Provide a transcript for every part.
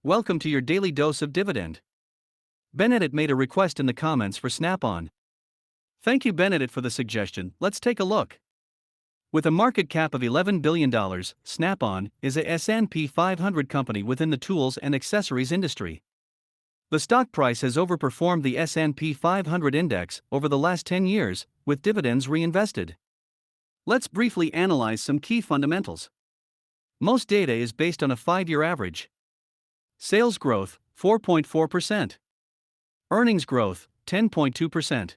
Welcome to your daily dose of dividend. Benedict made a request in the comments for Snap-on. Thank you, Benedict, for the suggestion. Let's take a look. With a market cap of $11 billion, Snap-on is a S&P 500 company within the tools and accessories industry. The stock price has overperformed the S&P 500 index over the last 10 years, with dividends reinvested. Let's briefly analyze some key fundamentals. Most data is based on a 5-year average. Sales growth, 4.4%. Earnings growth, 10.2%.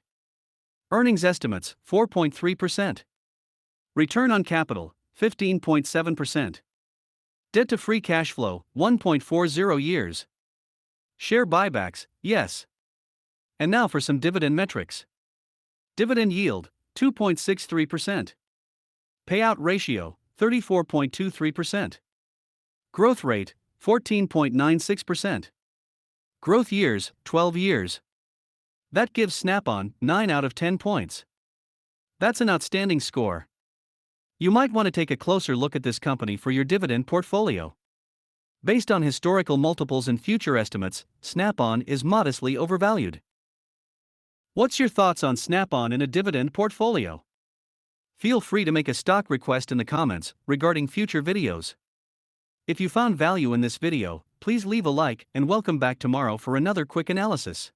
Earnings estimates, 4.3%. Return on capital, 15.7%. Debt to free cash flow, 1.40 years. Share buybacks, yes. And now for some dividend metrics. Dividend yield, 2.63%. Payout ratio, 34.23%. Growth rate, 14.96%. Growth years, 12 years. That gives Snap-on 9 out of 10 points. That's an outstanding score. You might want to take a closer look at this company for your dividend portfolio. Based on historical multiples and future estimates, Snap-on is modestly overvalued. What's your thoughts on Snap-on in a dividend portfolio? Feel free to make a stock request in the comments regarding future videos. If you found value in this video, please leave a like and welcome back tomorrow for another quick analysis.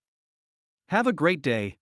Have a great day.